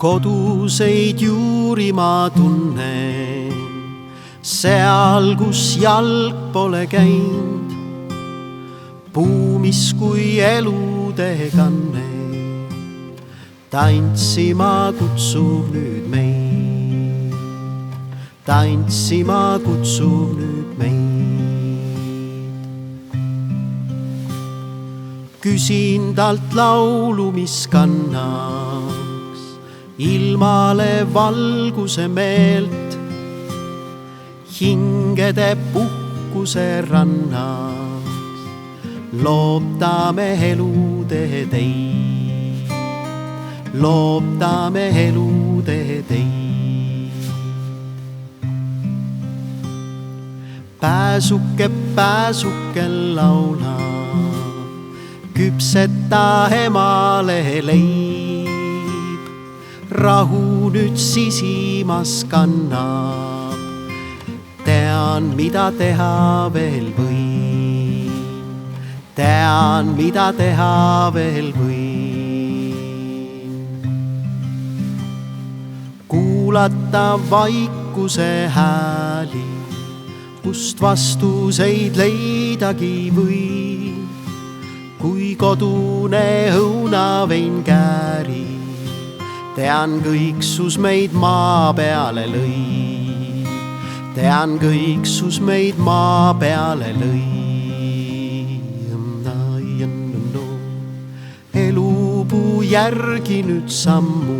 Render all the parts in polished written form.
Koduseid juuri ma tunnen, seal, kus jalg pole käinud, buumis kui elutee kanne. Tantsima kutsub nüüd meid, tantsima kutsub nüüd meid. Küsin talt laulu, mis kannaks ilmale valguse meelt, hingede puhkuse rannaks loodame elutee teid, loodame elutee teid. Pääsuke, pääsuke laula, küpseta emale leib, rahu nüüd sisimas kannab, tean, mida teha veel võib, tean, mida teha veel võib. Kuulata vaikuse hääli, kust vastuseid leidagi võib, kui kodune õunavein käärib. Tean, kõiksus meid maa peale lõi, tean, kõiksus meid maa peale lõi. Elupuu järgi nüüd sammu,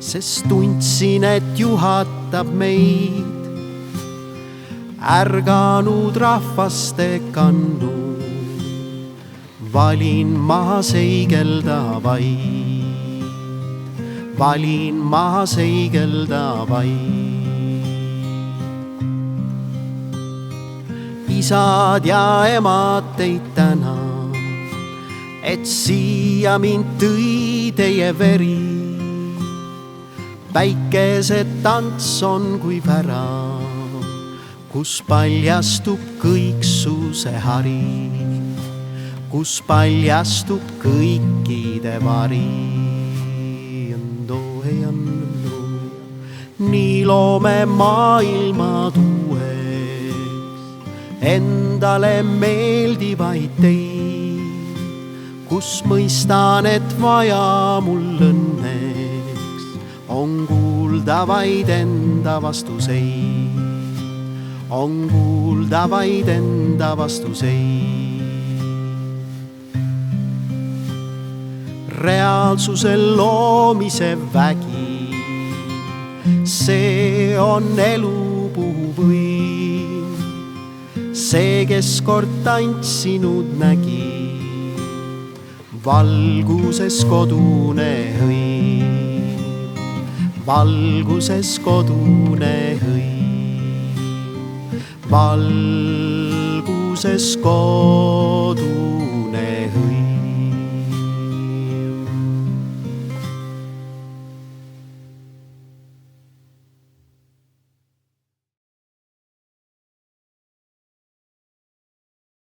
sest tundsin, et juhatab meid ärganud rahvaste kannu. Valin maha seigelda vaid, valin maha seigelda vaid. Isad ja emad teid tänan, et siia mind tõi teie veri. Päikese tants on kui värav, kus paljastub kõiksuse hari, kus paljastub kõikide vari. Nii loome maailma tuueks endale meeldivaid teid, kus mõistan, et vaja mul õnneks on kuulda vaid enda vastuseid, on kuulda vaid enda vastuseid. Reaalsuse loomise vägi, see on elupuu võim. See, kes kord tantsinud nägi, valguses kodune hõim, valguses kodune hõim, valguses kodune.